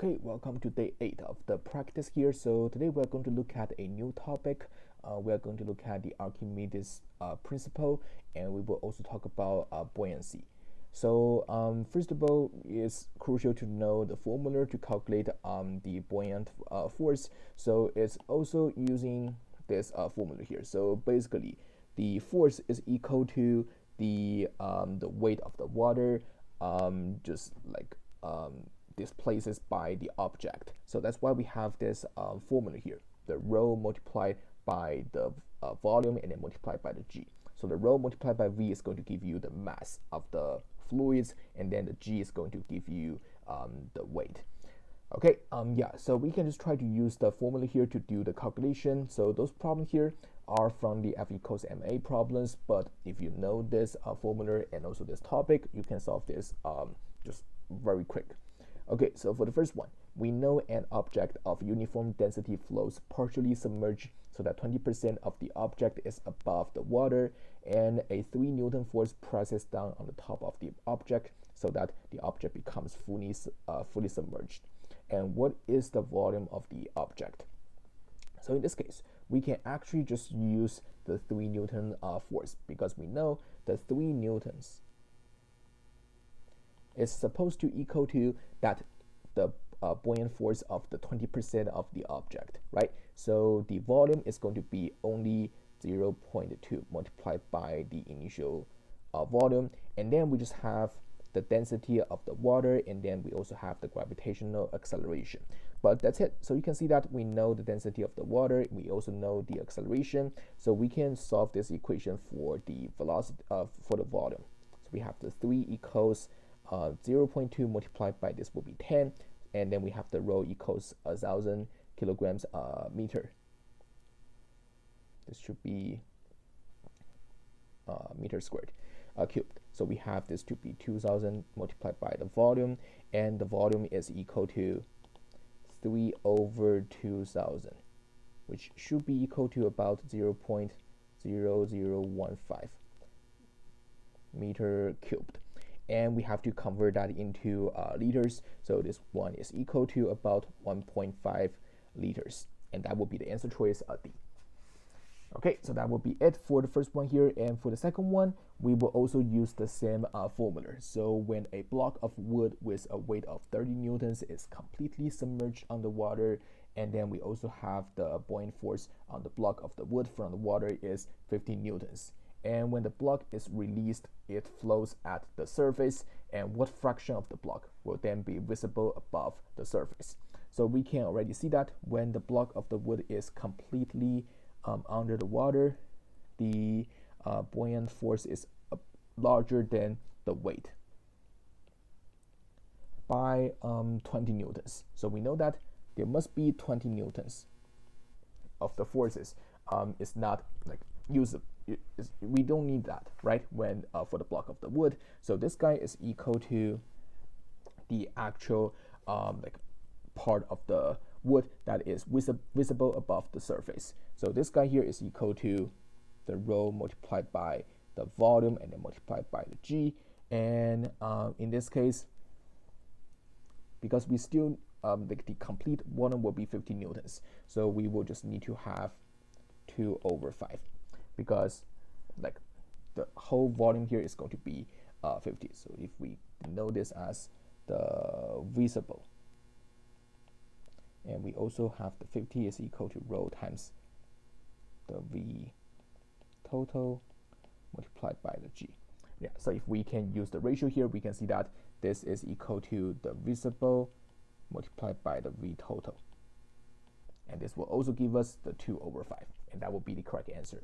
Okay, welcome to day 8 of the practice here. So today we're going to look at a new topic. We're going to look at the Archimedes principle, and we will also talk about buoyancy. So first of all, it's crucial to know the formula to calculate the buoyant force. So it's also using this formula here. So basically, the force is equal to the weight of the water, just like displaces by the object. So that's why we have this formula here, the rho multiplied by the volume and then multiplied by the g. So the rho multiplied by v is going to give you the mass of the fluids, and then the g is going to give you the weight. Okay, so we can just try to use the formula here to do the calculation. So those problems here are from the F equals ma problems, but if you know this formula and also this topic, you can solve this just very quick. Okay, so for the first one, we know an object of uniform density flows partially submerged so that 20% of the object is above the water, and a 3 Newton force presses down on the top of the object so that the object becomes fully submerged. And what is the volume of the object? So in this case, we can actually just use the 3 Newton force, because we know the 3 Newtons is supposed to equal to that the buoyant force of the 20% of the object, right? So the volume is going to be only 0.2 multiplied by the initial volume, and then we just have the density of the water, and then we also have the gravitational acceleration. But that's it. So you can see that we know the density of the water, we also know the acceleration, so we can solve this equation for the velocity for the volume. So we have the 3 equals 0.2 multiplied by this will be 10, and then we have the rho equals 1,000 kilograms meter. This should be meter squared cubed. So we have this to be 2,000 multiplied by the volume, and the volume is equal to 3 over 2,000, which should be equal to about 0.0015 meter cubed. And we have to convert that into liters. So this one is equal to about 1.5 liters. And that will be the answer choice D. Okay, so that will be it for the first one here. And for the second one, we will also use the same formula. So when a block of wood with a weight of 30 newtons is completely submerged underwater, and then we also have the buoyant force on the block of the wood from the water is 50 newtons. And when the block is released, it flows at the surface, and what fraction of the block will then be visible above the surface? So we can already see that when the block of the wood is completely under the water, the buoyant force is larger than the weight by 20 newtons. So we know that there must be 20 newtons of the forces. It's not like usable. We don't need that, right, when for the block of the wood. So this guy is equal to the actual like part of the wood that is visible above the surface. So this guy here is equal to the rho multiplied by the volume and then multiplied by the g. And in this case, because we still the complete volume will be 50 newtons, so we will just need to have 2 over 5. Because like the whole volume here is going to be 50. So if we know this as the visible, and we also have the 50 is equal to rho times the v total multiplied by the g. Yeah, so if we can use the ratio here, we can see that this is equal to the visible multiplied by the v total. And this will also give us the 2 over 5. And that will be the correct answer.